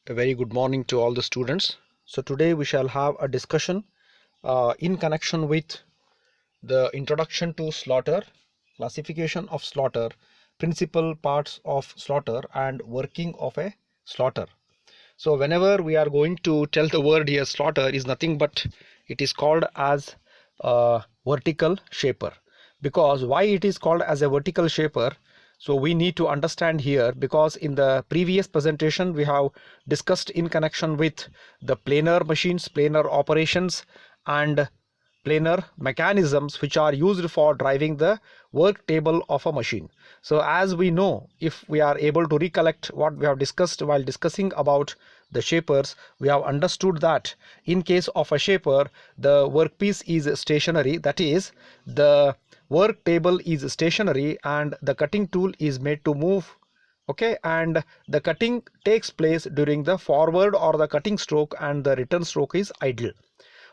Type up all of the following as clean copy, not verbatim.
A very good morning to all the students. So today we shall have a discussion in connection with the introduction to slaughter, classification of slaughter, principal parts of slaughter and working of a slaughter. So whenever we are going to tell the word here, slaughter is nothing but it is called as a vertical shaper. Because why it is called as a vertical shaper? So we need to understand here, because in the previous presentation we have discussed in connection with the planer machines, planer operations and planer mechanisms which are used for driving the work table of a machine. So as we know, if we are able to recollect what we have discussed while discussing about the shapers, we have understood that in case of a shaper, the workpiece is stationary, that is, the work table is stationary and the cutting tool is made to move. Okay, and the cutting takes place during the forward or the cutting stroke and the return stroke is idle.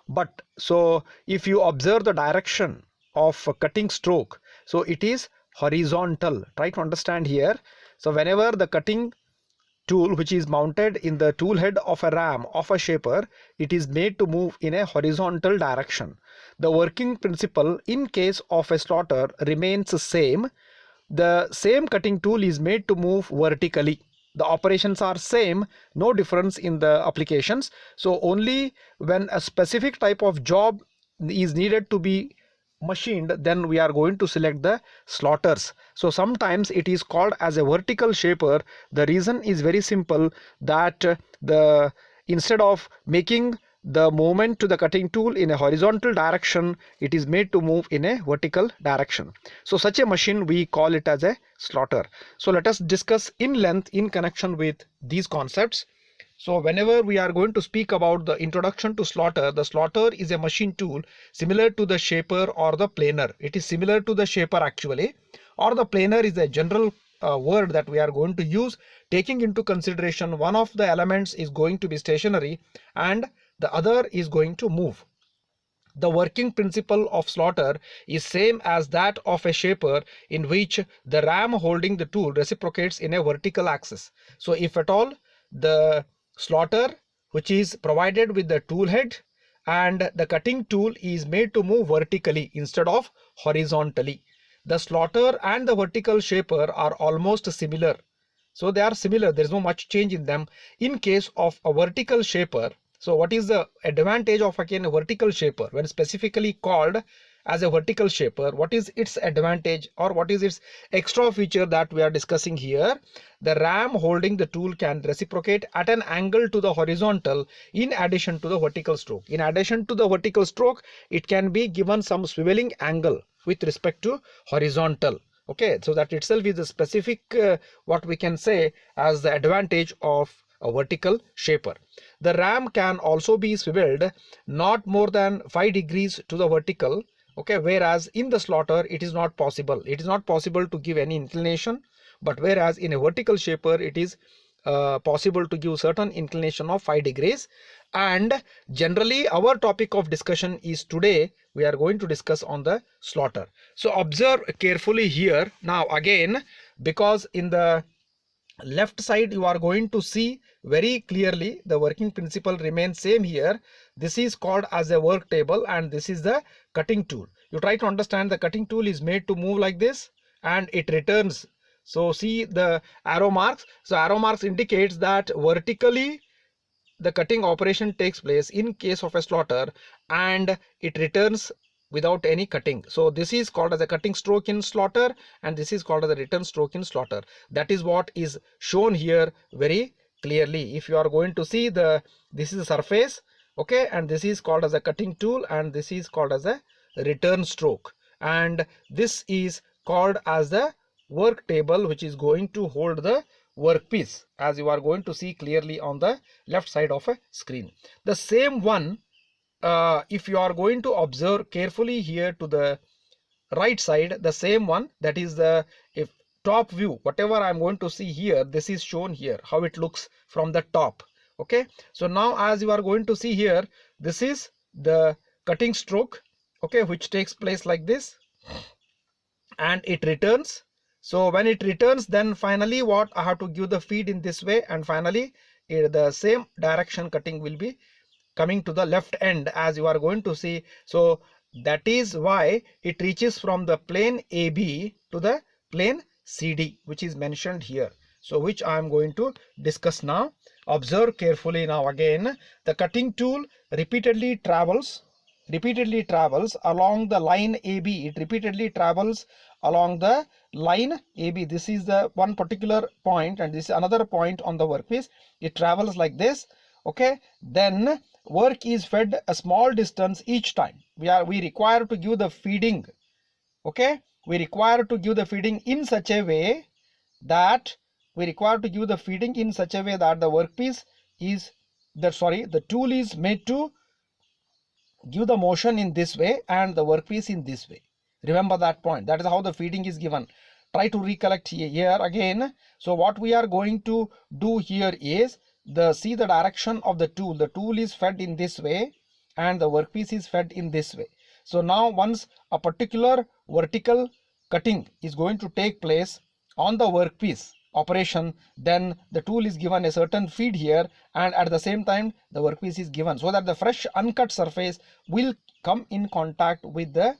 But so if you observe the direction of a cutting stroke, so it is horizontal. Try to understand here. So whenever the cutting tool which is mounted in the tool head of a ram of a shaper, it is made to move in a horizontal direction. The working principle in case of a slaughter remains the same. The same cutting tool is made to move vertically. The operations are same, no difference in the applications. So only when a specific type of job is needed to be machined, then we are going to select the slaughters. So sometimes it is called as a vertical shaper. The reason is very simple, that the instead of making the movement to the cutting tool in a horizontal direction, it is made to move in a vertical direction. So such a machine we call it as a slaughter. So let us discuss in length in connection with these concepts. So whenever we are going to speak about the introduction to slaughter, the slaughter is a machine tool similar to the shaper or the planer. It is similar to the shaper actually, or the planer is a general word that we are going to use, taking into consideration one of the elements is going to be stationary and the other is going to move. The working principle of slaughter is same as that of a shaper, in which the ram holding the tool reciprocates in a vertical axis. So if at all the slaughter which is provided with the tool head and the cutting tool is made to move vertically instead of horizontally, the slaughter and the vertical shaper are almost similar. So they are similar, there is no much change in them. In case of a vertical shaper, so what is the advantage of again a vertical shaper when specifically called as a vertical shaper? What is its advantage or what is its extra feature that we are discussing here? The ram holding the tool can reciprocate at an angle to the horizontal in addition to the vertical stroke. In addition to the vertical stroke, it can be given some swiveling angle with respect to horizontal. Okay, so that itself is a specific what we can say as the advantage of a vertical shaper. The ram can also be swiveled not more than 5 degrees to the vertical. Okay, whereas in the slaughter it is not possible. It is not possible to give any inclination, but whereas in a vertical shaper it is possible to give certain inclination of 5 degrees. And generally our topic of discussion is today we are going to discuss on the slaughter. So observe carefully here now again, because in the left side you are going to see very clearly the working principle remains same here. This is called as a work table and this is the cutting tool. You try to understand, the cutting tool is made to move like this and it returns. So see the arrow marks. So arrow marks indicates that vertically the cutting operation takes place in case of a slaughter and it returns without any cutting. So this is called as a cutting stroke in slaughter and this is called as a return stroke in slaughter. That is what is shown here very clearly. If you are going to see this is a surface, okay, and this is called as a cutting tool and this is called as a return stroke, and this is called as the work table which is going to hold the workpiece, as you are going to see clearly on the left side of a screen. The same one, if you are going to observe carefully here to the right side, the same one, that is the if top view, whatever I'm going to see here, this is shown here how it looks from the top. Okay, so now as you are going to see here, this is the cutting stroke, okay, which takes place like this and it returns. So when it returns, then finally what I have to give the feed in this way and finally the same direction cutting will be coming to the left end, as you are going to see. So that is why it reaches from the plane AB to the plane CD, which is mentioned here. So which I am going to discuss now. Observe carefully now. Again, the cutting tool repeatedly travels along the line AB. It repeatedly travels along the line AB. This is the one particular point, and this is another point on the workpiece. It travels like this. Okay, then work is fed a small distance each time. We require to give the feeding. Okay, we require to give the feeding in such a way that the workpiece is the tool is made to give the motion in this way and the workpiece in this way. Remember that point. That is how the feeding is given. Try to recollect here again. So what we are going to do here is see the direction of the tool. The tool is fed in this way and the workpiece is fed in this way. So now once a particular vertical cutting is going to take place on the workpiece operation, then the tool is given a certain feed here, and at the same time the workpiece is given, so that the fresh uncut surface will come in contact with the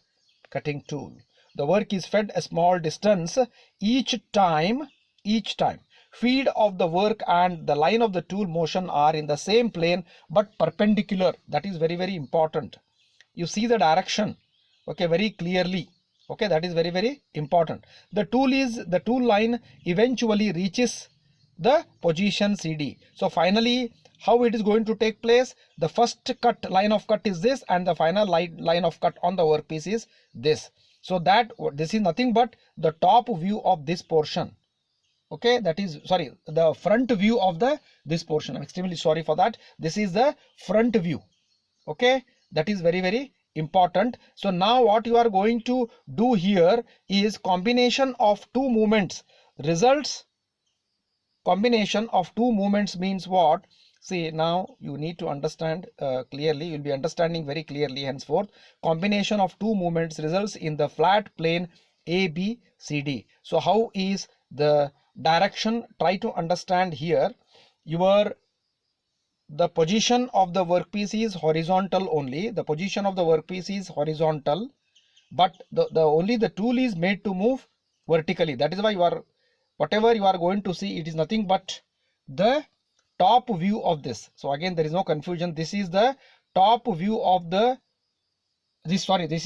cutting tool. The work is fed a small distance each time. Feed of the work and the line of the tool motion are in the same plane but perpendicular. That is very, very important. You see the direction, okay, very clearly. Okay, that is very, very important. The tool line eventually reaches the position CD. So finally, how it is going to take place? The first line of cut is this, and the final line of cut on the workpiece is this. So this is nothing but the top view of this portion. Okay, that is, sorry, the front view of this portion. I'm extremely sorry for that. This is the front view. Okay, that is very, very important. So now what you are going to do here is combination of two movements results. Combination of two movements means what? See, now you need to understand clearly. You'll be understanding very clearly henceforth. Combination of two movements results in the flat plane ABCD. So how is the direction? Try to understand here. The position of the workpiece is horizontal only. The position of the workpiece is horizontal, but only the tool is made to move vertically. That is why whatever you are going to see, it is nothing but the top view of this. So again, there is no confusion. This is the top view of this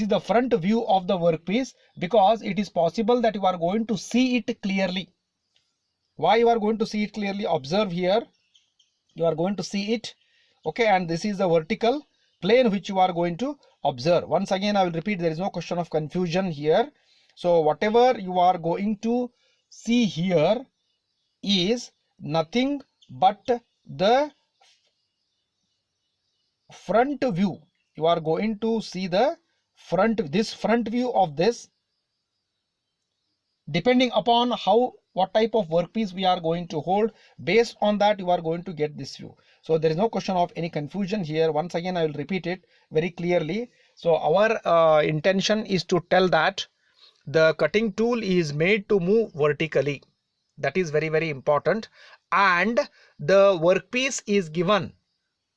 is the front view of the workpiece, because it is possible that you are going to see it clearly. Why you are going to see it clearly? Observe here. You are going to see it. Okay, and this is the vertical plane which you are going to observe. Once again, I will repeat, there is no question of confusion here. So whatever you are going to see here is nothing but the front view. You are going to see this front view of this. Depending upon what type of workpiece we are going to hold, based on that you are going to get this view. So there is no question of any confusion here. Once again, I will repeat it very clearly. So our intention is to tell that the cutting tool is made to move vertically. That is very, very important. And the workpiece is given,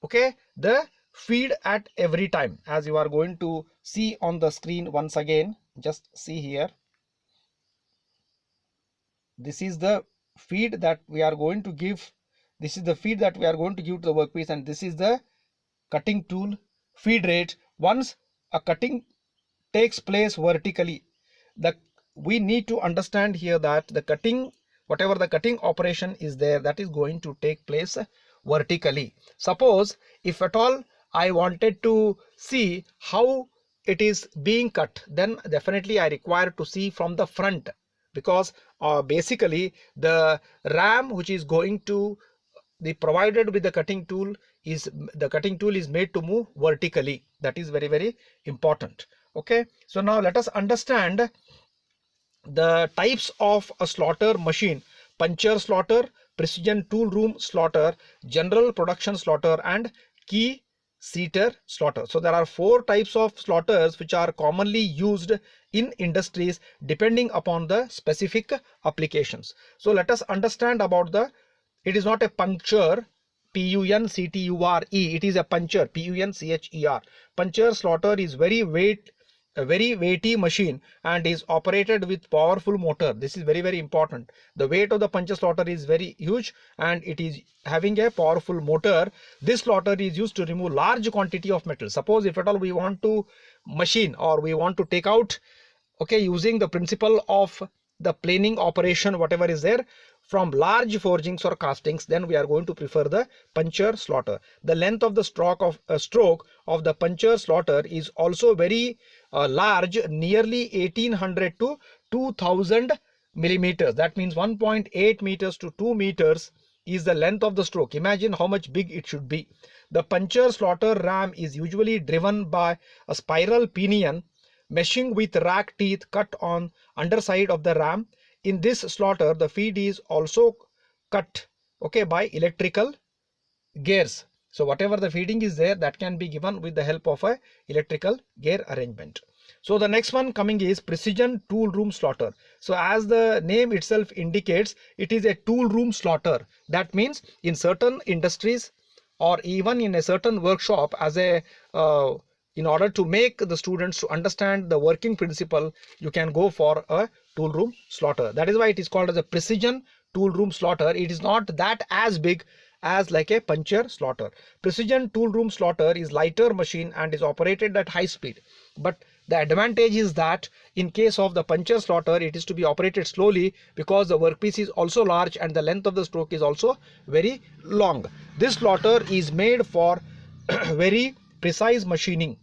okay, the feed at every time, as you are going to see on the screen. Once again, just see here. This is the feed that we are going to give. This is the feed that we are going to give to the workpiece, and this is the cutting tool feed rate. Once a cutting takes place vertically, we need to understand here that the cutting, whatever the cutting operation is there, that is going to take place vertically. Suppose if at all I wanted to see how it is being cut, then definitely I require to see from the front, because basically the ram which is going to be provided with the cutting tool is made to move vertically. That is very, very important. Okay, so now let us understand the types of a slaughter machine: puncture slaughter, precision tool room slaughter, general production slaughter, and key seater slaughter. So there are 4 types of slaughters which are commonly used in industries depending upon the specific applications. So let us understand about it is not a puncture P-U-N-C-T-U-R-E. It is a puncher, P-U-N-C-H-E-R. Puncher slaughter is a very weighty machine and is operated with powerful motor. This is very important. The weight of the puncher slaughter is very huge and it is having a powerful motor. This slaughter is used to remove large quantity of metal. Suppose if at all we want to machine or we want to take out, okay, using the principle of the planing operation, whatever is there, from large forgings or castings, then we are going to prefer the puncher slaughter. The length of the stroke of the puncher slaughter is also very large, nearly 1800 to 2000 millimeters. That means 1.8 meters to 2 meters is the length of the stroke. Imagine how much big it should be. The puncher slaughter ram is usually driven by a spiral pinion meshing with rack teeth cut on underside of the ram. In this slaughter, the feed is also cut, okay, by electrical gears. So whatever the feeding is there, that can be given with the help of a electrical gear arrangement. So the next one coming is precision tool room slaughter. So as the name itself indicates, it is a tool room slaughter. That means in certain industries or even in a certain workshop, as a in order to make the students to understand the working principle, you can go for a tool room slaughter. That is why it is called as a precision tool room slaughter. It is not that as big as like a puncher slaughter. Precision tool room slaughter is lighter machine and is operated at high speed. But the advantage is that in case of the puncher slaughter, it is to be operated slowly because the workpiece is also large and the length of the stroke is also very long. This slaughter is made for very precise machining.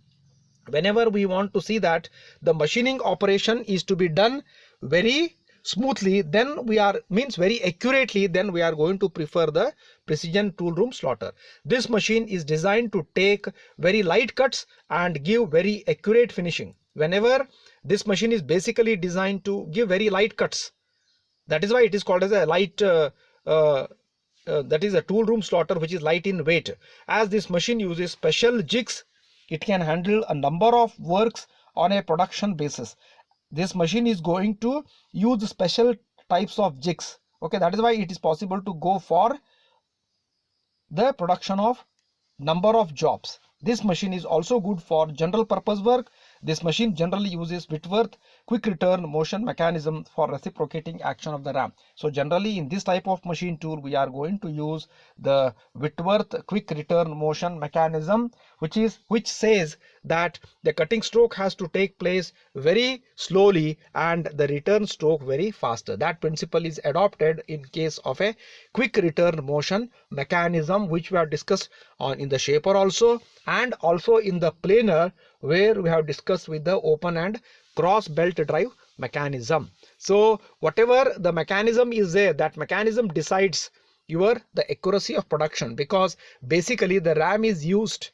Whenever we want to see that the machining operation is to be done very smoothly, then we are very accurately, then we are going to prefer the precision tool room slaughter. This machine is designed to take very light cuts and give very accurate finishing. Whenever this machine is basically designed to give very light cuts, that is why it is called as a light that is a tool room slaughter, which is light in weight. As this machine uses special jigs, it can handle a number of works on a production basis. This machine is going to use special types of jigs. Okay, that is why it is possible to go for the production of number of jobs. This machine is also good for general purpose work. This machine generally uses Whitworth quick return motion mechanism for reciprocating action of the ram. So generally in this type of machine tool, we are going to use the Whitworth quick return motion mechanism, which says that the cutting stroke has to take place very slowly and the return stroke very faster. That principle is adopted in case of a quick return motion mechanism, which we have discussed on in the shaper also, and also in the planer, where we have discussed with the open and cross belt drive mechanism. So whatever the mechanism is there, that mechanism decides the accuracy of production, because basically the ram is used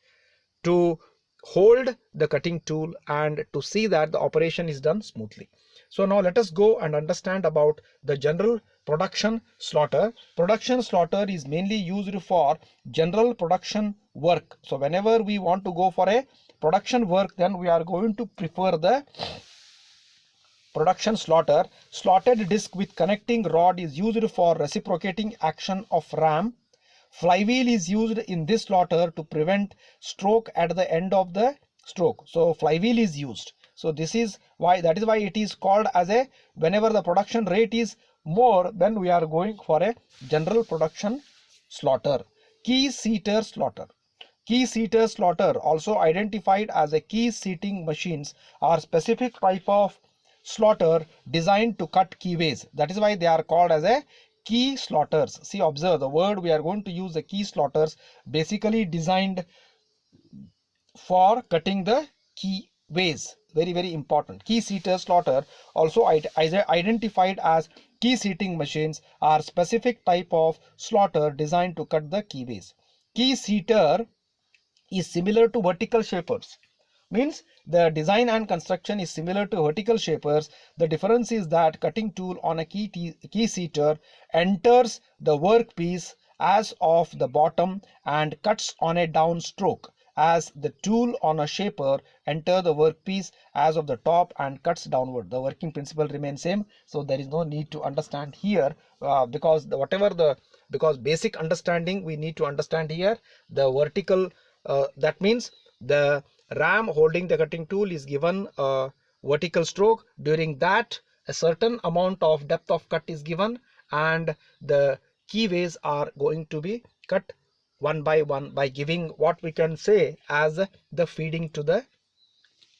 to hold the cutting tool and to see that the operation is done smoothly. So now let us go and understand about the general production slaughter. Production slaughter is mainly used for general production work. So whenever we want to go for a production work, then we are going to prefer the production slaughter. Slotted disc with connecting rod is used for reciprocating action of ram. Flywheel is used in this slaughter to prevent stroke at the end of the stroke. So flywheel is used. So that is why it is called as a, whenever the production rate is more, then we are going for a general production slaughter. Key seater slaughter. Key seater slaughter, also identified as a key seating machines, are specific type of slaughter designed to cut keyways. That is why they are called as a key slaughters. See, observe the word we are going to use, the key slaughters, basically designed for cutting the keyways. Very important. Key seater slaughter, also identified as key seating machines, are specific type of slaughter designed to cut the keyways. Key seater is similar to vertical shapers. Means the design and construction is similar to vertical shapers. The difference is that cutting tool on a key seater enters the workpiece as of the bottom and cuts on a down stroke, as the tool on a shaper enter the workpiece as of the top and cuts downward. The working principle remains same, so there is no need to understand here because whatever the because basic understanding we need to understand here. The vertical, that means the ram holding the cutting tool is given a vertical stroke. During that, a certain amount of depth of cut is given, and the keyways are going to be cut one by one by giving what we can say as the feeding to the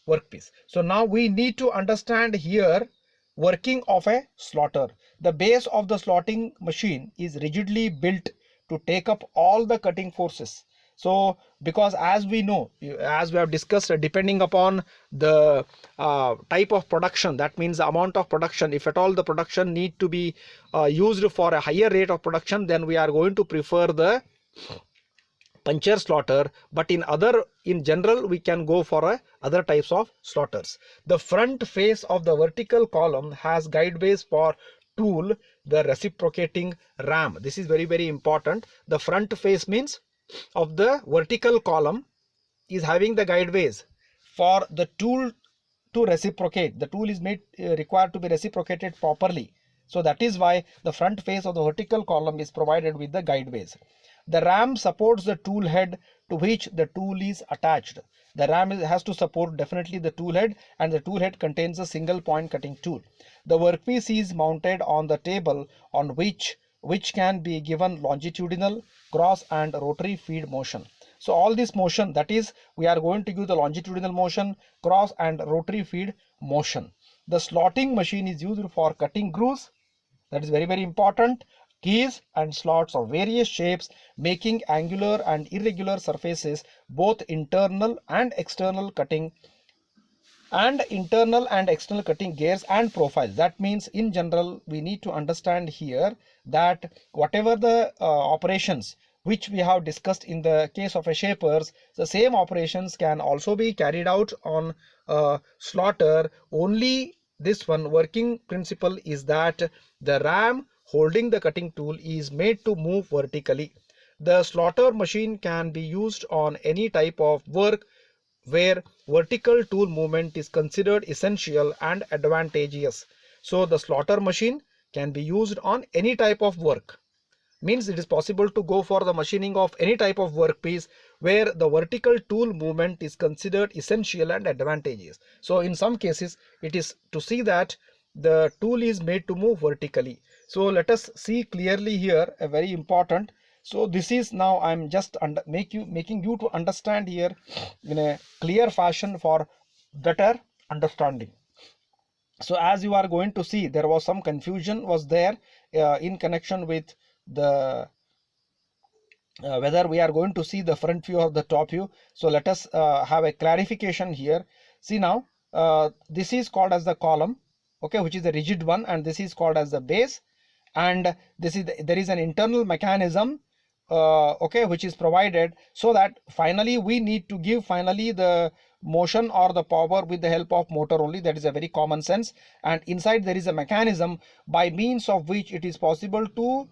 workpiece. So now we need to understand here working of a slaughter. The base of the slotting machine is rigidly built to take up all the cutting forces. So because as we know, as we have discussed, depending upon the type of production, that means the amount of production, if at all the production need to be used for a higher rate of production, then we are going to prefer the puncture slaughter, but in general we can go for other types of slaughters. The front face of the vertical column has guideways for tool the reciprocating ram. This is very important. The front face means of the vertical column is having the guideways for the tool to reciprocate. The tool is made required to be reciprocated properly. So that is why the front face of the vertical column is provided with the guideways. The ram supports the tool head to which the tool is attached. The ram has to support definitely the tool head, and the tool head contains a single point cutting tool. The workpiece is mounted on the table on which can be given longitudinal, cross and rotary feed motion. So all this motion, that is, we are going to give the longitudinal motion, cross and rotary feed motion. The slotting machine is used for cutting grooves. That is very important. Keys and slots of various shapes, making angular and irregular surfaces, both internal and external cutting gears and profiles. That means in general we need to understand here that whatever the operations which we have discussed in the case of a shapers, the same operations can also be carried out on slaughter. Only this one working principle is that the ram holding the cutting tool is made to move vertically. The slaughter machine can be used on any type of work where vertical tool movement is considered essential and advantageous. So the slaughter machine can be used on any type of work. Means it is possible to go for the machining of any type of workpiece where the vertical tool movement is considered essential and advantageous. So in some cases it is to see that the tool is made to move vertically. So let us see clearly here a very important. So this is now I'm just making you to understand here in a clear fashion for better understanding. So as you are going to see, there was some confusion was there in connection with the whether we are going to see the front view or the top view. So let us have a clarification here. See now, this is called as the column, okay, which is the rigid one, and this is called as the base, and this is there is an internal mechanism okay, which is provided, so that finally we need to give the motion or the power with the help of motor only. That is a very common sense, and inside there is a mechanism by means of which it is possible to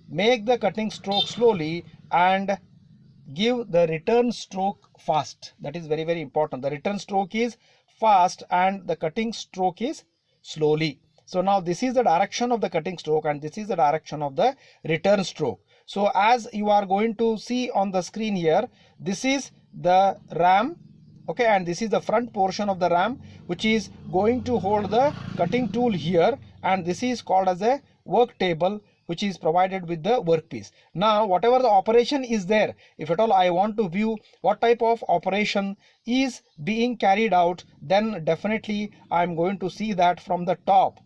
make the cutting stroke slowly and give the return stroke fast. That is very important. The return stroke is fast and the cutting stroke is slowly. So now this is the direction of the cutting stroke and this is the direction of the return stroke. So as you are going to see on the screen here, this is the ram, okay, and this is the front portion of the ram which is going to hold the cutting tool here, and this is called as a work table which is provided with the workpiece. Now whatever the operation is there, if at all I want to view what type of operation is being carried out, then definitely I am going to see that from the top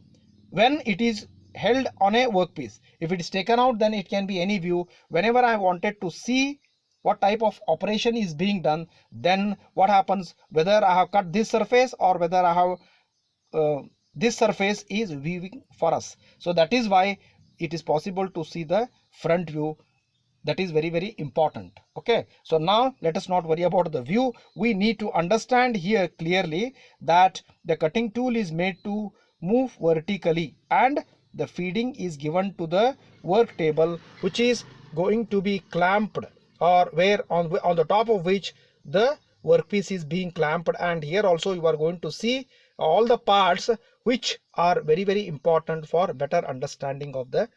when it is held on a workpiece. If it is taken out, then it can be any view. Whenever I wanted to see what type of operation is being done, then what happens, whether I have cut this surface or whether I have this surface is viewing for us. So that is why it is possible to see the front view. That is very important. Okay, so now let us not worry about the view. We need to understand here clearly that the cutting tool is made to move vertically and the feeding is given to the work table, which is going to be clamped, or where on the top of which the workpiece is being clamped. And here also you are going to see all the parts which are very important for better understanding of the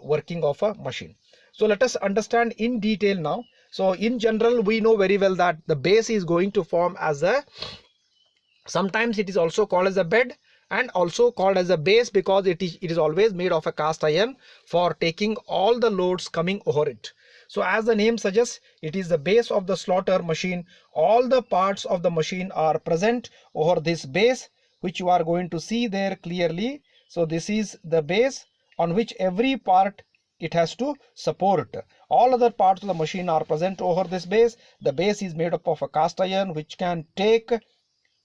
working of a machine. So let us understand in detail now. So in general, we know very well that the base is going to form as a, sometimes it is also called as a bed and also called as a base, because it is always made of a cast iron for taking all the loads coming over it. So as the name suggests, it is the base of the slaughter machine. All the parts of the machine are present over this base, which you are going to see there clearly. So this is the base on which every part it has to support. All other parts of the machine are present over this base. The base is made up of a cast iron which can take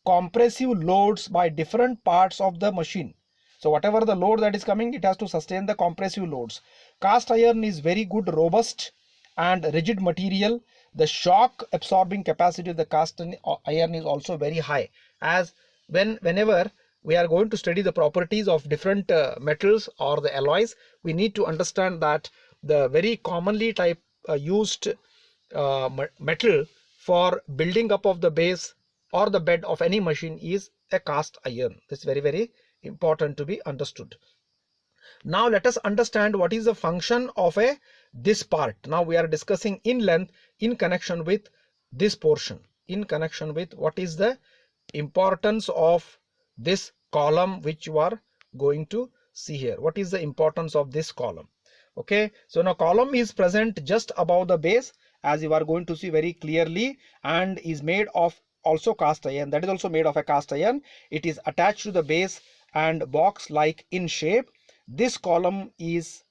compressive loads by different parts of the machine. So whatever the load that is coming, it has to sustain the compressive loads. Cast iron is very good, robust and rigid material. The shock absorbing capacity of the cast iron is also very high, as whenever we are going to study the properties of different metals or the alloys, we need to understand that the very commonly used metal for building up of the base or the bed of any machine is a cast iron. This is very important to be understood. Now let us understand what is the function of this part. Now we are discussing in length in connection with this portion, in connection with what is the importance of this column which you are going to see here. What is the importance of this column? Okay, so now column is present just above the base, as you are going to see very clearly, and is made of also cast iron. That is also made of a cast iron. It is attached to the base and box like in shape. This column is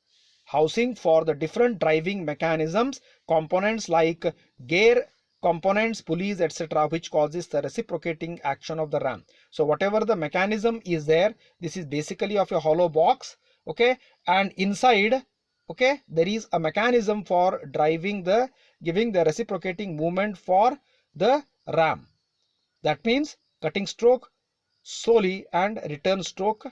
housing for the different driving mechanisms, components like gear components, pulleys, etc., which causes the reciprocating action of the ram. So whatever the mechanism is there, this is basically of a hollow box. Okay, and inside, okay, there is a mechanism for driving the, giving the reciprocating movement for the ram. That means cutting stroke slowly and return stroke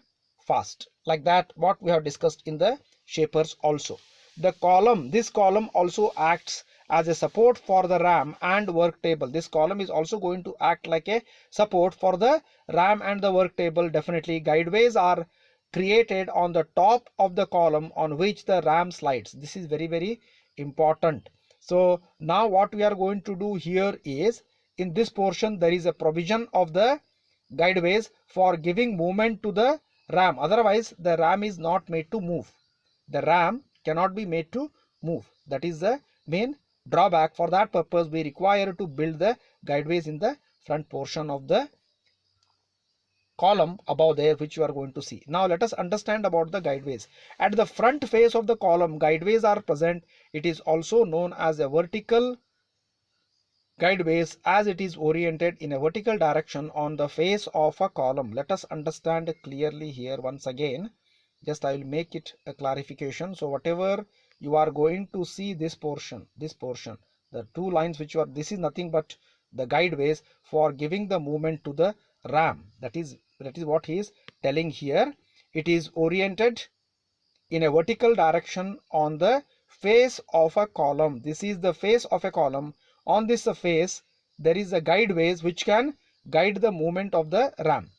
fast, like that what we have discussed in the shapers also. The column, this column also acts as a support for the ram and work table. This column is also going to act like a support for the ram and the work table. Definitely guideways are created on the top of the column on which the ram slides. This is very important. So now what we are going to do here is, in this portion there is a provision of the guideways for giving movement to the ram. Otherwise the ram is not made to move. The ram cannot be made to move. That is the main drawback. For that purpose we require to build the guideways in the front portion of the column above there, which you are going to see. Now let us understand about the guideways. At the front face of the column, guideways are present. It is also known as a vertical guideways, as it is oriented in a vertical direction on the face of a column. Let us understand clearly here once again. Just I will make it a clarification. So whatever you are going to see, this portion, the two lines which you are, this is nothing but the guideways for giving the movement to the ram. That is what he is telling here. It is oriented in a vertical direction on the face of a column. This is the face of a column. On this face there is a guideways which can guide the movement of the ram.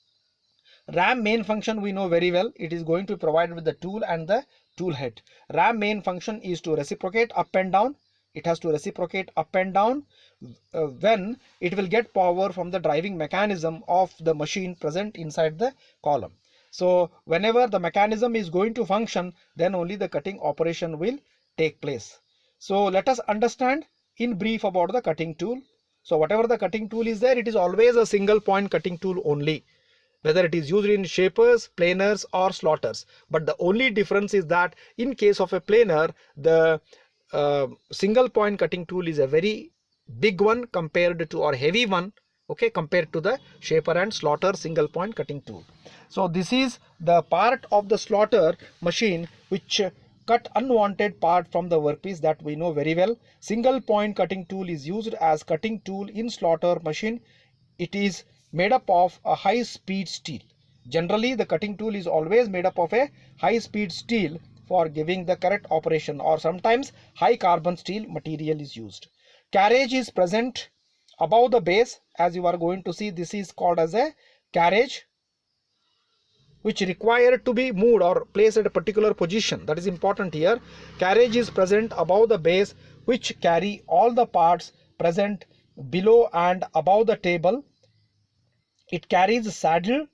Ram main function we know very well. It is going to be provided with the tool and the tool head. Ram main function is to reciprocate up and down. It has to reciprocate up and down when it will get power from the driving mechanism of the machine present inside the column. So whenever the mechanism is going to function, then only the cutting operation will take place. So let us understand in brief about the cutting tool. So whatever the cutting tool is there, it is always a single point cutting tool only, whether it is used in shapers, planers or slaughters. But the only difference is that in case of a planer, the single point cutting tool is a very big one compared to, or heavy one, okay, compared to the shaper and slaughter single point cutting tool. So this is the part of the slaughter machine which cut unwanted part from the workpiece, that we know very well. Single point cutting tool is used as cutting tool in slaughter machine. It is made up of a high speed steel. Generally the cutting tool is always made up of a high speed steel for giving the correct operation, or sometimes high carbon steel material is used. Carriage is present above the base, as you are going to see. This is called as a carriage, which require to be moved or placed at a particular position. That is important here. Carriage is present above the base, which carry all the parts present below and above the table. It carries saddle,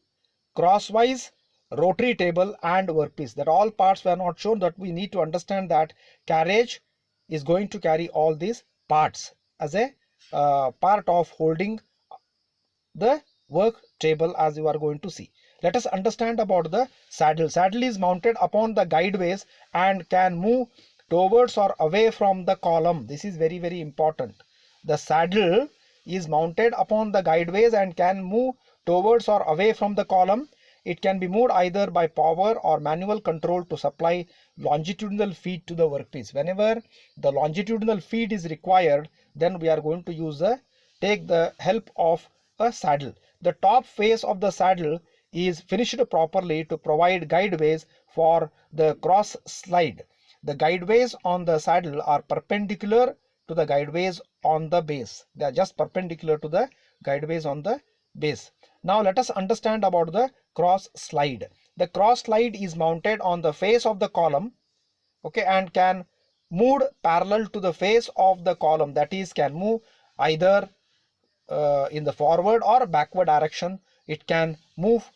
crosswise, rotary table and workpiece. That all parts were not shown, that we need to understand that carriage is going to carry all these parts as a part of holding the work table, as you are going to see. Let us understand about the saddle. Saddle is mounted upon the guideways and can move towards or away from the column. This is very, very important. The saddle is mounted upon the guideways and can move towards or away from the column. It can be moved either by power or manual control to supply longitudinal feed to the workpiece. Whenever the longitudinal feed is required, then we are going to take the help of a saddle. The top face of the saddle is finished properly to provide guideways for the cross slide. The guideways on the saddle are perpendicular to the guideways on the base. They are just perpendicular to the guideways on the base. Now let us understand about the cross slide. The cross slide is mounted on the face of the column, okay, and can move parallel to the face of the column. That is, can move either in the forward or backward direction. It can move,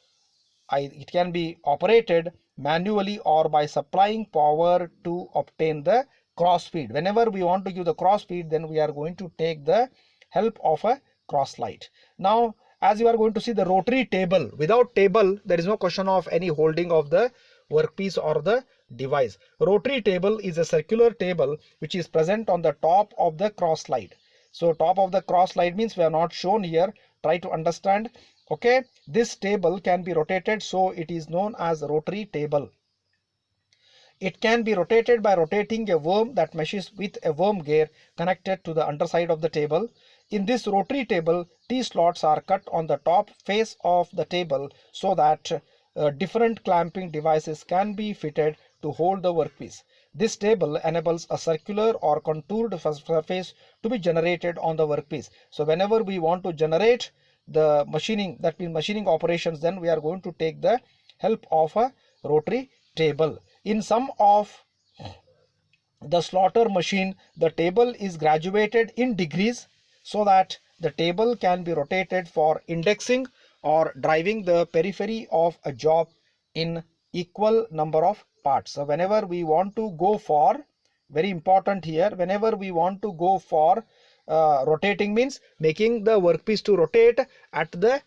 it can be operated manually or by supplying power to obtain the cross feed. Whenever we want to give the cross feed, then we are going to take the help of a cross slide. Now, as you are going to see, the rotary table. Without table, there is no question of any holding of the workpiece or the device. Rotary table is a circular table which is present on the top of the cross slide. So top of the cross slide means we are not shown here. Try to understand. Okay, this table can be rotated, so it is known as rotary table. It can be rotated by rotating a worm that meshes with a worm gear connected to the underside of the table. In this rotary table, T-slots are cut on the top face of the table so that different clamping devices can be fitted to hold the workpiece. This table enables a circular or contoured surface to be generated on the workpiece. So whenever we want to generate the machining, that means machining operations, then we are going to take the help of a rotary table. In some of the slaughter machine, the table is graduated in degrees so that the table can be rotated for indexing or driving the periphery of a job in equal number of parts. So whenever we want to go for, very important here, whenever we want to go for rotating, means making the workpiece to rotate at the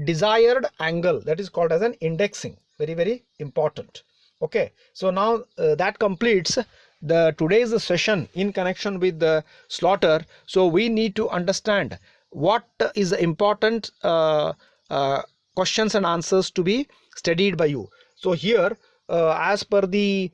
desired angle, that is called as an indexing. Very, very important. Okay, so now that completes the today's session in connection with the slaughter. So we need to understand what is the important questions and answers to be studied by you. So here as per the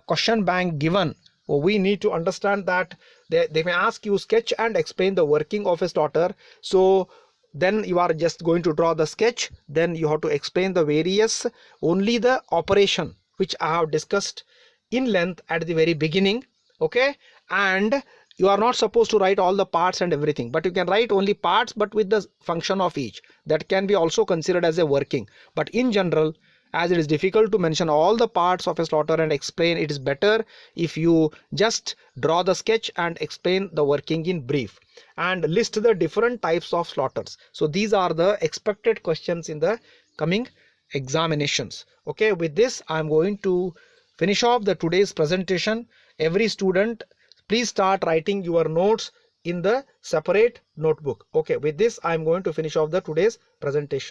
question bank given, we need to understand that they may ask you sketch and explain the working of a slaughter. So then you are just going to draw the sketch, then you have to explain the various, only the operation which I have discussed in length at the very beginning. Okay, and you are not supposed to write all the parts and everything, but you can write only parts but with the function of each. That can be also considered as a working. But in general, as it is difficult to mention all the parts of a slaughter and explain, it is better if you just draw the sketch and explain the working in brief and list the different types of slaughters. So these are the expected questions in the coming examinations. Okay, with this I am going to finish off the today's presentation. Every student, please start writing your notes in the separate notebook. Okay, with this I am going to finish off the today's presentation.